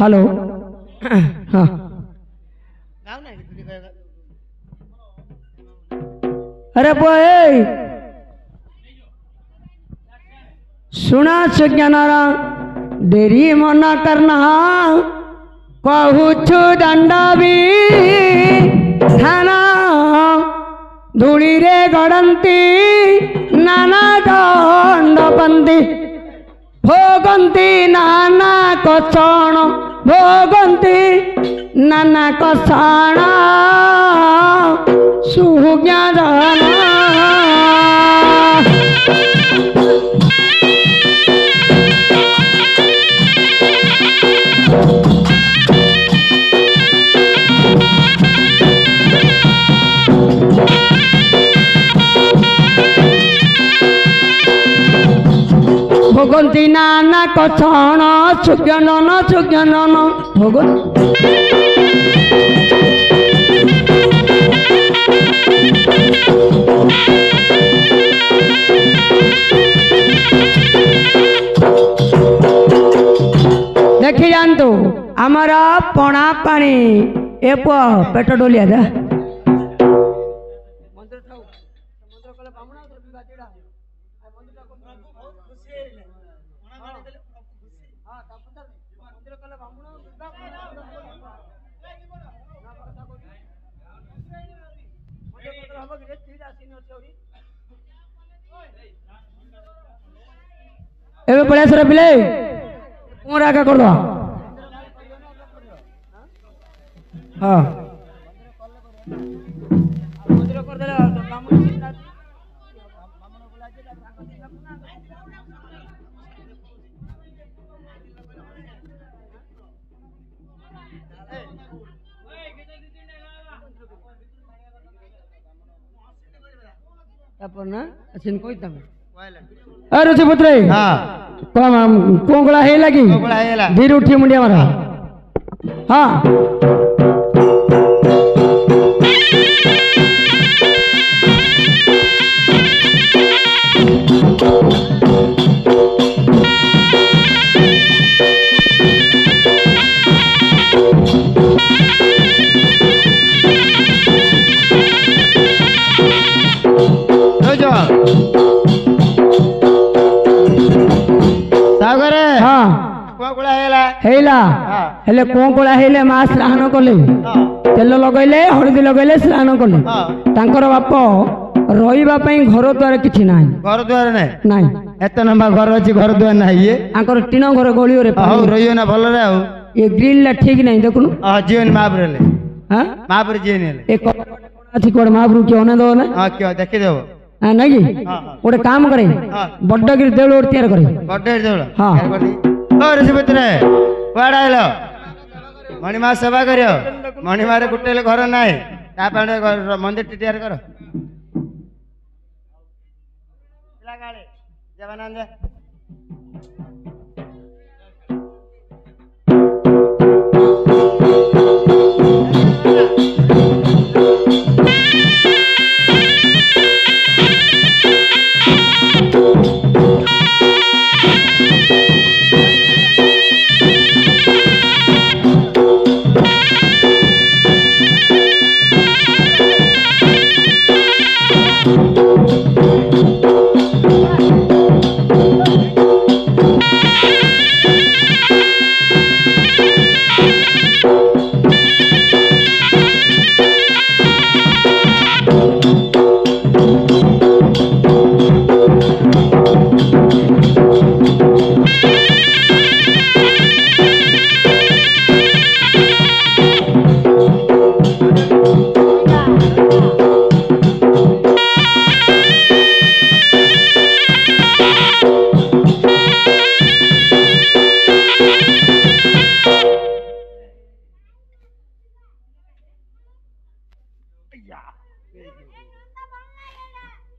Hello हाँ अरे boy सुना सुज्ञानारा डेरी मना करना कहूछु दंडा भी थाना धूली रे गड़ंती नाना दंडपंथी भोगंती नाना कषण भोगंती नाना कषण सुज्ञान भोगंती नाना कषण सुज्ञान भोग देखी जानतु आमर पणा पानी ए पुआ पेट डोलिया दे एबे पड़े सर पिले पूरा का कर दो हां मंदिर कर देला ब्राह्मण सिंह ब्राह्मण बोला जे तापर ना असिन कोई तम अरे रुचि पुत्र हां कोंगला है लगी धीरे उठी मुंडिया मारा हाँ हेला हेले कोंकळा हेले मा स्नान कले तेल लगैले हळदी लगैले स्नान कले तांकर बाप रहिबा पई घर द्वार किछि नाही घर द्वार नाही एत नंबा घर अछि घर द्वार नाही ये आंकर टीन घर गलियो रे हो रहियो ना भल रे हो ये ग्रिल ला ठीक नहीं देखुनु जीवन महापुर ले हां महापुर जीवन ले एक अछि कोड महापुर के ओने दो ना हां क्यों देखि देबो हां नहीं ओडे काम करे बड्डगिरी देउल ओर तैयार करे बड्डगिरी देउल हां और सुमित्रे पढ़ाइलो मणिमा सेवा करियो मणिमा रे गुटेले घर नाही ता पाणे मंदिर तैयार करो लगाले जवानंद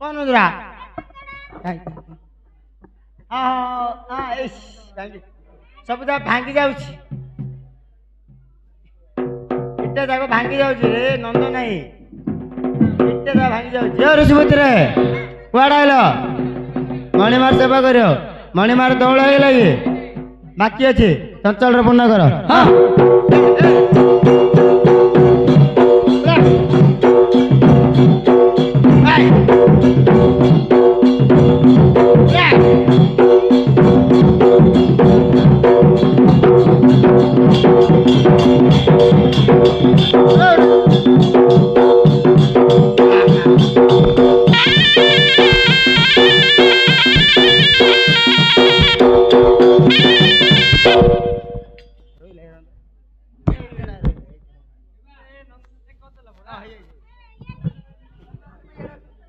कौन उधरा सबदा भांगी जाउछि इट्टे जाको भांगी जाउछ रे नंद नाही इट्टे जा भांगी जाउछ ए ऋषिपति रे कुआडा आइलो मणिमार सेवा करियो मणिमार दौड़ हे लागि बाकी अछि चंचल रे पूर्ण कर हां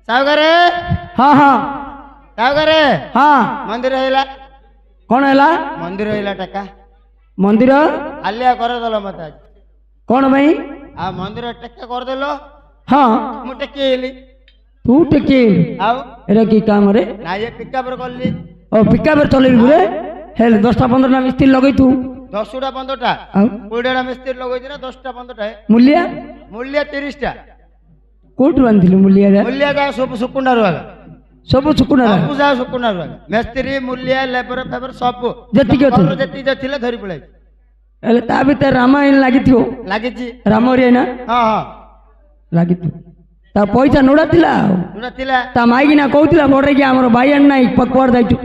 सावकर हाँ हाँ सावकर हाँ मंदिर हैला कौन हैला मंदिर हैला टका मंदिर आलिया कर देलो मत आज कौन भाई आ मंदिर टका कर देलो हाँ मु टकेली तू टेके आउ एरा की काम रे ना ये पिकअप रे करली ओ पिकअप रे चलेबी रे हेल 10टा 15टा मिस्त्री लगई तू 10टा 15टा आउ 20टा मिस्त्री लगई दिना 10टा 15टा मूल्य मूल्य 30टा कोठु आनथिलु मूल्य रे मूल्य जा सब सुकुंडा रुआगा सब सुकुना रे सब जा सुकुंडा रुआगा मिस्त्री मूल्य लेबर फेबर सब जति के सब जति जे थिले धरि पळाई एले ता भीतर रामायण लागिथियो लागिची रामरी ना हां हां लागिथियो ता पैसा नोडातिला नुना थिला ता माइगिना कहूतिला मोरे कि हमर भाई अण्णा पकवाड़ दाइतु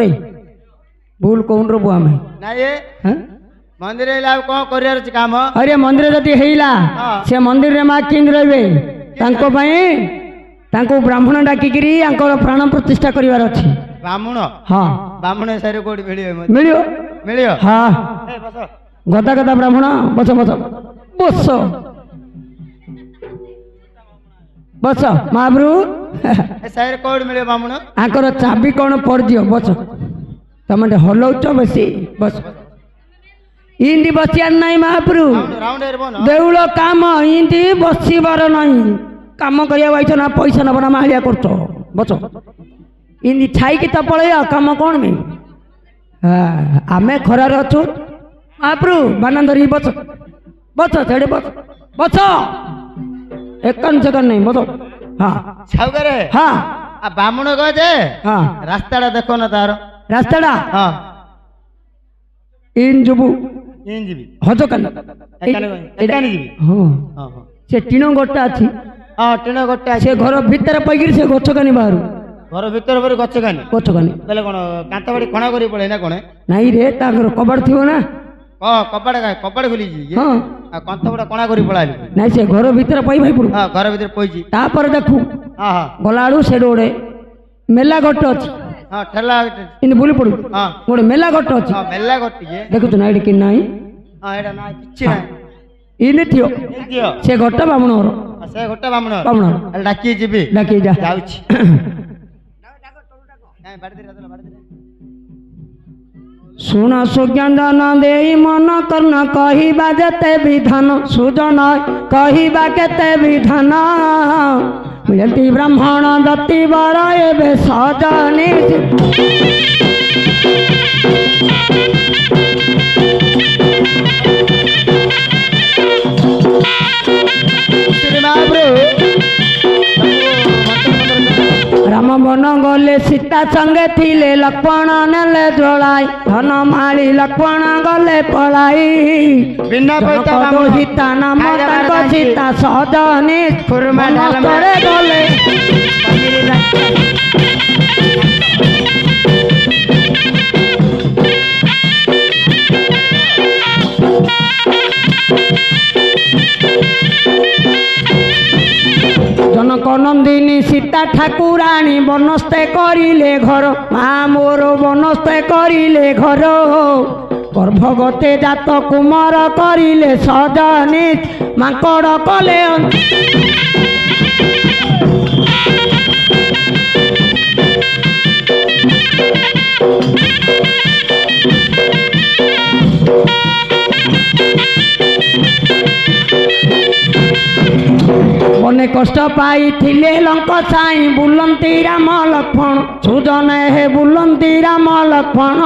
रे भूल कोन रो बुआ में ना ये हां मंदिर हैला कोन करियर छ काम अरे मंदिर जति हेइला से मंदिर रे मा किंद रहबे तांको पई तांको ब्राह्मण डाकिगिरी आंकर प्राण प्रतिष्ठा करिवार अछि ब्राह्मण हां ब्राह्मण सारे कोडी मिलियो मिलियो मिलियो हां ए बस गदा गदा ब्राह्मण बस बस बस बस महाप्रभु ए सारे कोडी मिलियो ब्राह्मण आंकर चाबी कौन पड़ दियो बस तमने हलौच बसी बस इंदी बसियार नहीं महाप्रभु राउंड एर बन देउल काम इंदी बसिबार नहीं काम करिया बाइछ ना पैसा न बना माहिया करतो बस इंदी छाई की त पळया काम कोन में हां आमे खरार अछु महाप्रभु बानंदरी बस बस छेड़े बस बस एकन जगन नहीं बस हां सावकर हां आ ब्राह्मण कह जे हां रास्ताडा देखो ना तार रास्ताडा हां इन जुबु इन जीबी हजो कन एकानी जीबी हां हां हां से टीनो गोटा अछि हां टीनो गोटा से घर भीतर पैगिर से गछ कानी बाहर घर भीतर पर गछ कानी गछ कानी बेले कोन कांता बाड़ी कोणा करी पड़े ना कोने नहीं रे ता घर कबाड़ थियो ना हां कपड़ खुली जी हां आ कांता बाड़ा कोणा करी पळाली नहीं से घर भीतर पई भाई पड़ू हां घर भीतर पईची ता पर देखू हां हां गलाडू से डोडे मेला गट अछि हां ठेला इन बुली पड़ू हां गोडे मेला गट अछि हां मेला गट्टी जे देखु तो नाइड कि नाही हां एडा ना किछि ना इन थियो दियो से गट बामण रो से गोटा ब्राह्मण बामण डाकी जीबी डाकी जा जाउछि नाही बाड़ी दे बाड़ी दे सुना सुज्ञान देई मन करना कही बाजते विधान सुजन कही बाकेते विधान मिलती ब्राह्मण दत्ती बर एबे सजनी श्री महाप्रभु राम बन गले सीता संगे थिले लक्ष्मण नेले जोड़ाई धन माली लक्ष्मण गले पलाई बिना पैसा सीता नाम ताको सीता सजनी खुरमा करे गले जनक नंदिनी सीता ठाकुराणी बनस्ते करिले घर माँ मोर बनस्ते करिले घर गर्भगते जात कुमार करिले सजनी माकड़ कले बने कष्ट पाई थिले लंक साई बुलंती राम लक्ष्मण सुजन हे बुलंती राम लक्ष्मण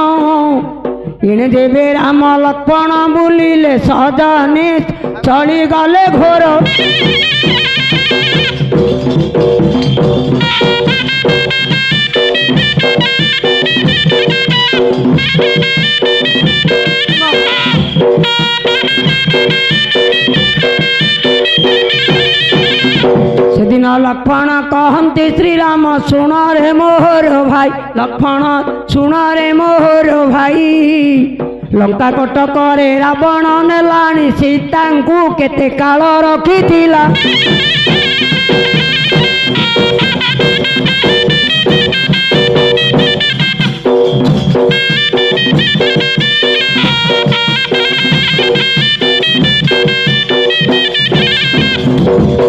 इणे देवे राम लक्ष्मण बुलिले सजनी चली गले घोर सेदिन लक्ष्मण कहते श्रीराम सुन रे मोहर भाई लक्ष्मण सुन रे मोहर भाई लंका कटक रे रावण नेलाणी सीता को केते काल रखिथिला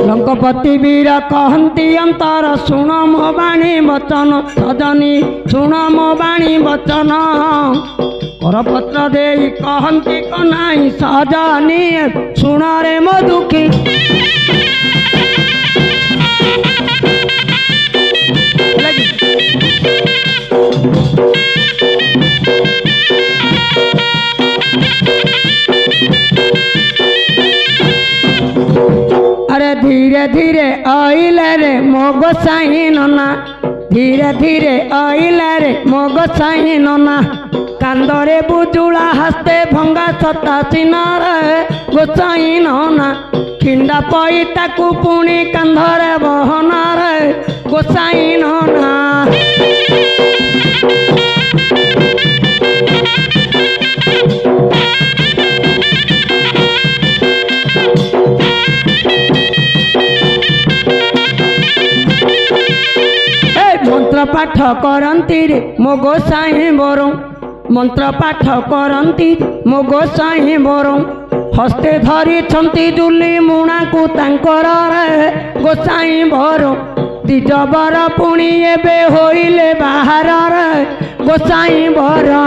लंकपति वीर कहती अंतर शुण मो बाणी वचन सजनी शुण मो बाणी वचन करपत्र दे कहती कनाई सजनी शुण रे मो दुखी अरे धीरे धीरे आइले रे मो गोसाई नना धीरे धीरे आइले रे मो गोसाई नना कांदरे बुजुला हस्ते भंगा सता सिनारे गोसाई नना खिंडा पई ताकू पुणी कांधरे बहनारे गोसाई नना मंत्र पाठ करती रे मो गोसाई बरौ मंत्र पाठ करती मो गोसाई बरौ हस्ते धरी छंती जुली मुणा को तांकर रे गोसाई बरौ दिजबर पुणी एबे होइले बाहर रे गोसाई बरौ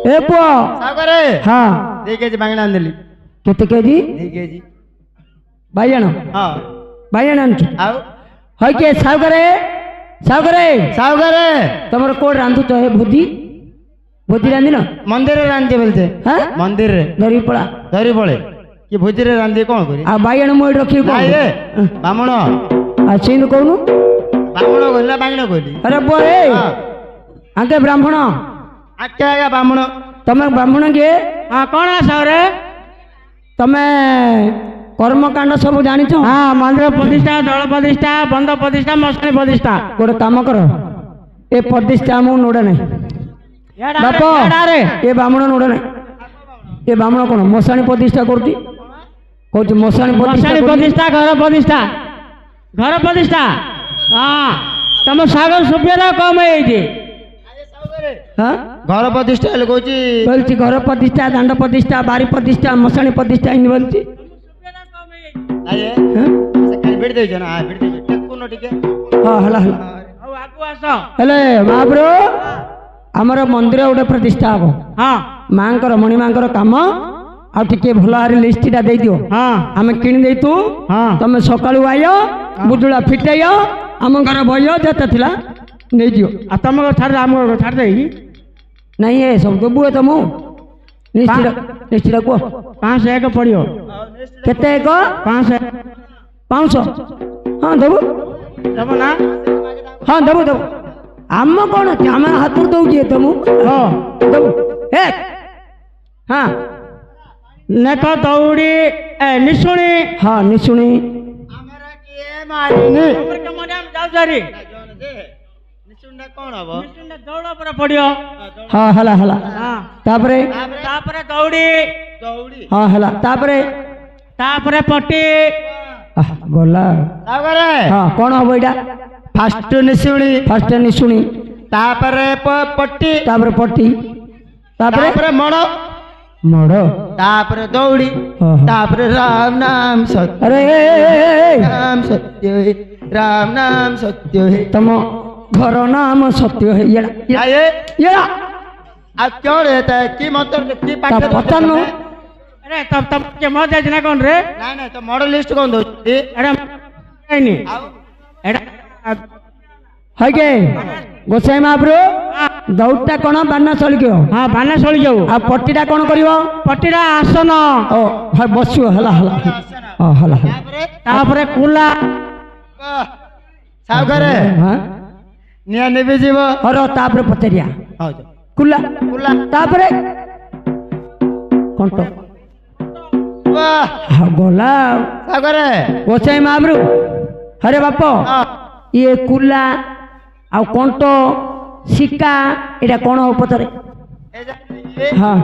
ए पुआ सागरे हाँ 2 केजी बांगणा आंदली केते केजी 2 केजी बायण हां बायण आंचु आउ हय के सागरे सागरे सागरे तमर कोड रांधु तो है भोजी भोजी रांधी ना मंदिर रे रांधे बोलते हां मंदिर रे धरी पड़ा धरी पळे कि भोजी रे रांधे कोन करी आ बायण मोय रखी को नाइ रे बामण आ सिंध कोनु बामण गल्ला बांगणा कोली अरे बोए आके ब्राह्मण आके आगा बामण तमे ब्राह्मण के हां कोन सागरे तमे कर्मकांड सब जानी छो हां मंदिर प्रतिष्ठा दल प्रतिष्ठा बंद प्रतिष्ठा मस्ती प्रतिष्ठा गोटे काम कर ए प्रतिष्ठा मु नोडे नहीं बाप ए ब्राह्मण नोडे नहीं ए ब्राह्मण कोन मशाणी प्रतिष्ठा करती कहू मशाणी प्रतिष्ठा घर प्रतिष्ठा हां तम सागर सुपेरा कम है हाँ घर प्रतिष्ठा कहूँ बोलती घर प्रतिष्ठा दांड प्रतिष्ठा बारी प्रतिष्ठा मशाणी प्रतिष्ठा इन बोलती हाँ हला हेले महाप्रभु आमर मंदिर गोटे प्रतिष्ठा हम हाँ माँकर मणि माँकर काम आ टिके भल भारी लिस्टा दे दियो हाँ आम किणी देतु हाँ तमे सकाळु आय बुजुला फिटेय आम घर बय जेते थिला नहीं दियो आ तुम छाड़ आम छाड़ दे नहीं है सब देबु तुम निश्चित कह 501 पड़ियो केते एक 500 हाँ देबु तब ना हाँ देबु देबु आम कौन आम हाथ दौजे तुम हाँ देबु हे हाँ नेक दौड़ी निशुणी हाँ निशुणी कौन हम दौड़ पर पड़ियो हाँ हला हला तापरे दौड़ी हाँ हला तापरे पट्टी गला हाँ कौन हम एटा फास्ट निशुणी तापरे पट्टी पट्टी तापरे मड़ तापरे दौड़ी तापरे राम नाम सत्य अरे राम नाम सत्य है तम घर नाम सत्य है येड़ा आ क्यों रहता है की मंत्र की पाठ ता पचानो अरे तब के मत जाए ना कौन रे नहीं नहीं तो मॉडल लिस्ट कौन दो अरे नहीं एड़ा हगे गोसाई महाप्रभु दौड़टा कौन बाना सलियो हाँ बाना सड़ी जाऊ आ पट्टीटा कौन करियो पट्टीरा आसन ओ हाय बसियो हला हला हां हला तापरे कुला सावघरे हां निया नेबे जीव हरो तापरे पचरिया हां कुला कुला तापरे कंटो वाह गोला सावघरे गोसाई महाप्रभु अरे बाप हां ये कुला आ कंटो सिक्का एटा कौन हो पचरे हाँ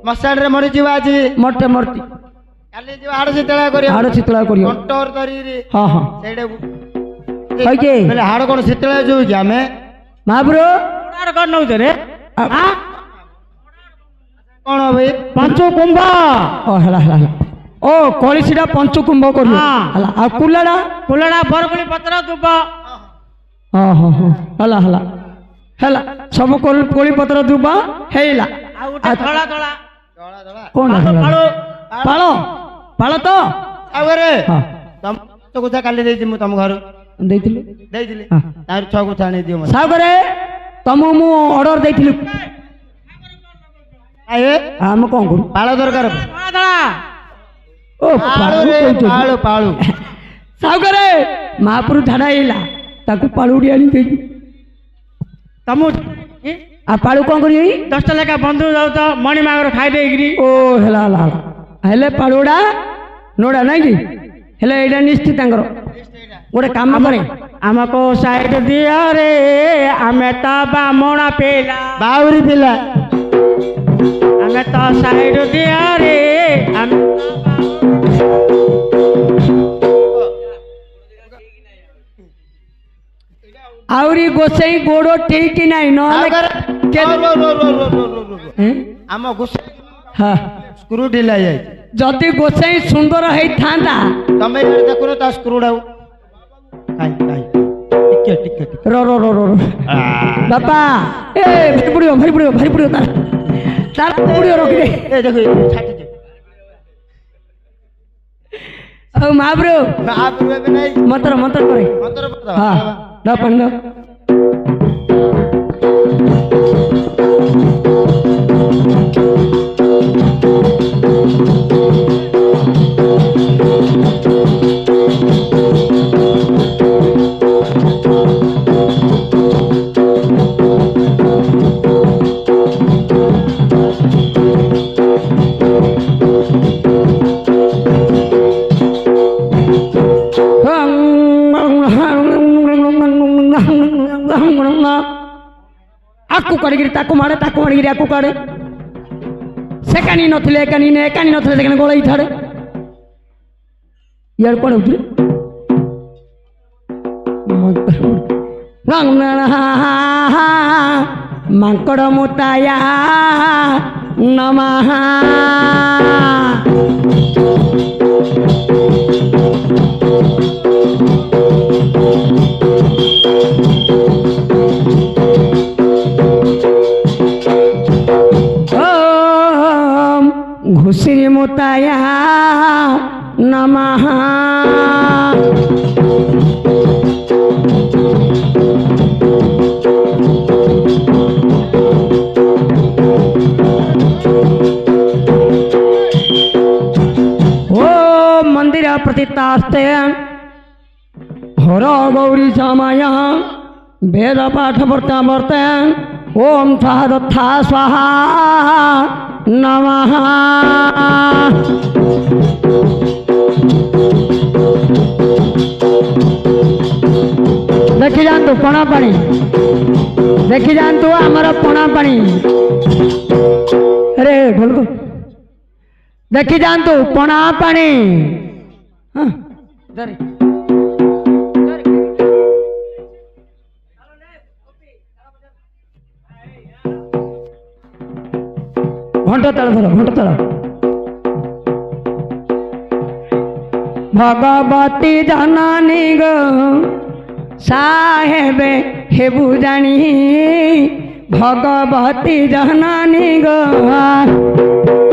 मसाड़ रे मरी जीव आज मरते मरती काली जीव हाड़ शीतला करियो हाड़ शीतला करियो कंटोर धरी रे हाँ हाँ सेडे हगे बोले हाड़ कोन शीतला जो क्या मैं महाप्रभु कोडार कर नउ रे हां कौन हो भाई पंचो कुंभ ओ हला हला हला ओ कलिसीटा पंचकुंभ करियो हाँ। हला आ कुलाड़ा कुलड़ा बरगुली पत्र दुब हाँ हाँ हाँ हला हला हला सब कोली पत्र दुबा हेला आ उठे धड़ा धड़ा धड़ा धड़ा कौन पाळो पालो पालो तो सावघरे हाँ तम तो कुछ काली देई मु तम घर देइथिलु देई दिले हाँ तार छ कुछ आनी दियो मते सागरे तमु मु ऑर्डर देइथिलु आए हम कोन करू पाळ दरकार धड़ा धड़ा ओ पाळू रे पाळू पाळू सागरे महाप्रभु ठाडाइला ताकू पाळुडी आनी देई तमु आ पाळु कोन करी 10 लेखा बंधु जाऊ तो मणि मागर खाई देगिरी ओ हेला हला हला हेले पाळुडा नोडा नाही की हेले एडा निश्चित तांकर गोटे काम करे हमको साइड दिया रे हमें तो बामोना पेला बावरी पिला हमें तो साइड दिया रे हमें आउरी गोसाई गोड़ो ठीक नाही न सावघरे रो रो रो रो रो रो रो आम गुस्सा हाँ स्क्रू ढिला जाय जदि गोसाई सुंदर है थांता तमे ये देखो ता स्क्रू डाउ काई काई टिके टिके टिके रो रो रो रो रो बापा ए भारी पुड़ियो तार पुड़ियो रख दे ए देखो ये छाटी दे ओ महाप्रभु बाप रे बे नहीं मंत्र मंत्र करे मंत्र पता हाँ दा पंड आकु काढ़ी ताकू मारे आकु काढ़े से कानी नथिले कानी ने कानी नथिले सेकानी गोळई थाड़े यार कोन उठले मांकड़ मुताया नमः घुसरी मुताया नमः ओ मंदिर प्रतितास्ते हर गौरी समाया वेद पाठ वर्ता वर्ते ओम था स्वाहा नमः देखी जातु पणा पानी देखी जातु आमर पणा पानी अरे ढोल देखी जातु पणा पानी हाँ घंटा ताल धर घंटा ताल भगवती जननी गो साहेबे हेबु जानी भगवती जननी गो